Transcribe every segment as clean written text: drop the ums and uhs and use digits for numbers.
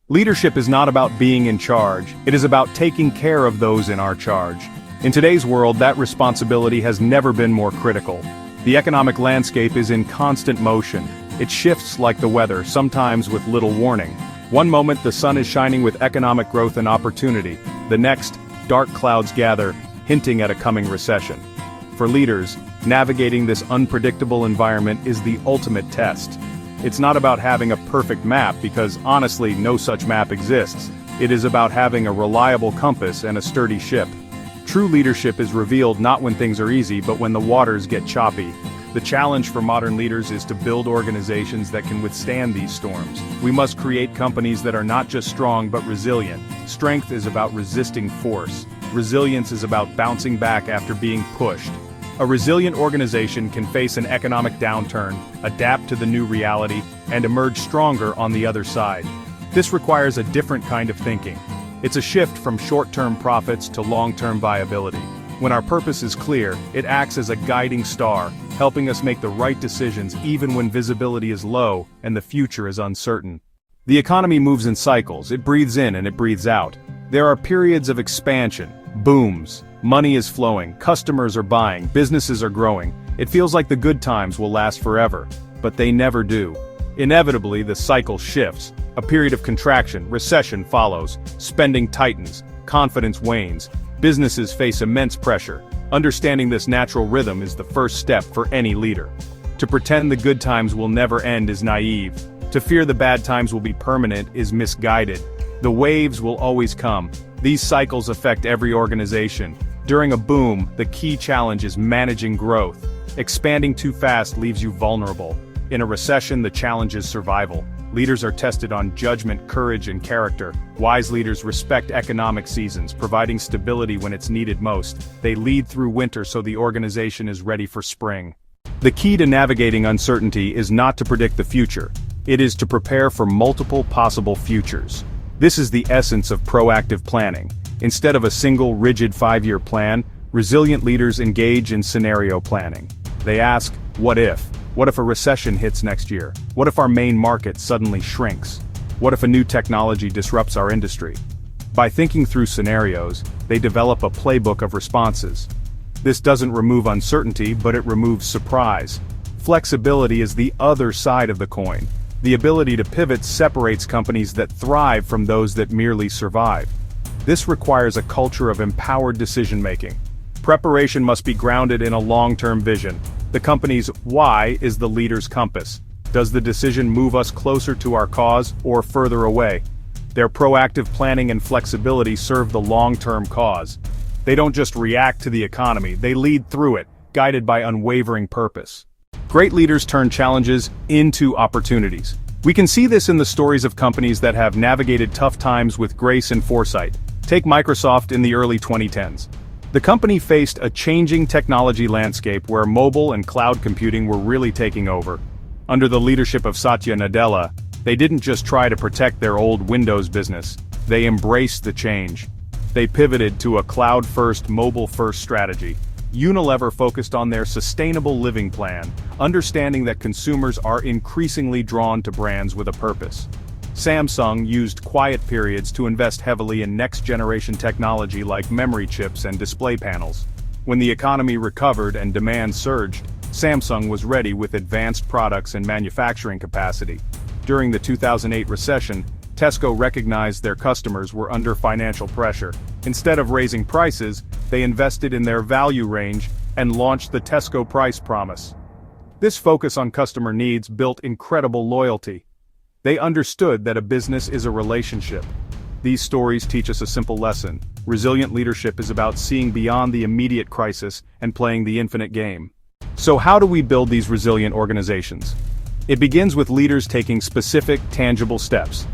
Leadership is not about being in charge, it is about taking care of those in our charge. In today's world, that responsibility has never been more critical. The economic landscape is in constant motion. It shifts like the weather, sometimes with little warning. One moment the sun is shining with economic growth and opportunity. The next, dark clouds gather, hinting at a coming recession. For leaders, navigating this unpredictable environment is the ultimate test. It's not about having a perfect map because, honestly, no such map exists. It is about having a reliable compass and a sturdy ship. True leadership is revealed not when things are easy, but when the waters get choppy. The challenge for modern leaders is to build organizations that can withstand these storms. We must create companies that are not just strong but resilient. Strength is about resisting force. Resilience is about bouncing back after being pushed. A resilient organization can face an economic downturn, adapt to the new reality, and emerge stronger on the other side. This requires a different kind of thinking. It's a shift from short-term profits to long-term viability. When our purpose is clear, it acts as a guiding star, helping us make the right decisions even when visibility is low and the future is uncertain. The economy moves in cycles, it breathes in and it breathes out. There are periods of expansion, booms. Money is flowing, customers are buying, businesses are growing. It feels like the good times will last forever, but they never do. Inevitably, the cycle shifts. A period of contraction, recession follows, spending tightens, confidence wanes, businesses face immense pressure. Understanding this natural rhythm is the first step for any leader. To pretend the good times will never end is naive. To fear the bad times will be permanent is misguided. The waves will always come. These cycles affect every organization. During a boom, the key challenge is managing growth. Expanding too fast leaves you vulnerable. In a recession, the challenge is survival. Leaders are tested on judgment, courage, and character. Wise leaders respect economic seasons, providing stability when it's needed most. They lead through winter so the organization is ready for spring. The key to navigating uncertainty is not to predict the future. It is to prepare for multiple possible futures. This is the essence of proactive planning. Instead of a single, rigid 5-year plan, resilient leaders engage in scenario planning. They ask, what if? What if a recession hits next year? What if our main market suddenly shrinks? What if a new technology disrupts our industry? By thinking through scenarios, they develop a playbook of responses. This doesn't remove uncertainty, but it removes surprise. Flexibility is the other side of the coin. The ability to pivot separates companies that thrive from those that merely survive. This requires a culture of empowered decision-making. Preparation must be grounded in a long-term vision. The company's why is the leader's compass. Does the decision move us closer to our cause or further away? Their proactive planning and flexibility serve the long-term cause. They don't just react to the economy, they lead through it, guided by unwavering purpose. Great leaders turn challenges into opportunities. We can see this in the stories of companies that have navigated tough times with grace and foresight. Take Microsoft in the early 2010s. The company faced a changing technology landscape where mobile and cloud computing were really taking over. Under the leadership of Satya Nadella, they didn't just try to protect their old Windows business, they embraced the change. They pivoted to a cloud-first, mobile-first strategy. Unilever focused on their sustainable living plan, understanding that consumers are increasingly drawn to brands with a purpose. Samsung used quiet periods to invest heavily in next-generation technology like memory chips and display panels. When the economy recovered and demand surged, Samsung was ready with advanced products and manufacturing capacity. During the 2008 recession, Tesco recognized their customers were under financial pressure. Instead of raising prices, they invested in their value range and launched the Tesco Price Promise. This focus on customer needs built incredible loyalty. They understood that a business is a relationship. These stories teach us a simple lesson. Resilient leadership is about seeing beyond the immediate crisis and playing the infinite game. So how do we build these resilient organizations? It begins with leaders taking specific, tangible steps.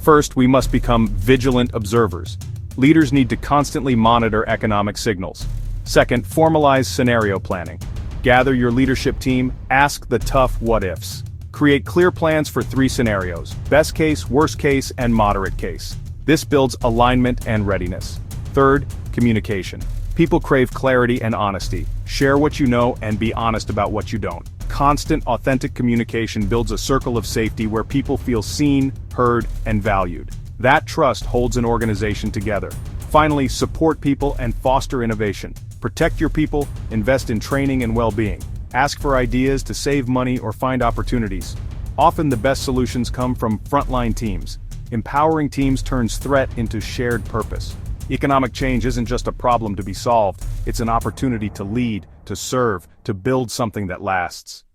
First, we must become vigilant observers. Leaders need to constantly monitor economic signals. Second, formalize scenario planning. Gather your leadership team, ask the tough what-ifs. Create clear plans for 3 scenarios: best case, worst case, and moderate case. This builds alignment and readiness. Third, communication. People crave clarity and honesty. Share what you know and be honest about what you don't. Constant, authentic communication builds a circle of safety where people feel seen, heard, and valued. That trust holds an organization together. Finally, support people and foster innovation. Protect your people, invest in training and well-being. Ask for ideas to save money or find opportunities. Often the best solutions come from frontline teams. Empowering teams turns threat into shared purpose. Economic change isn't just a problem to be solved, it's an opportunity to lead, to serve, to build something that lasts.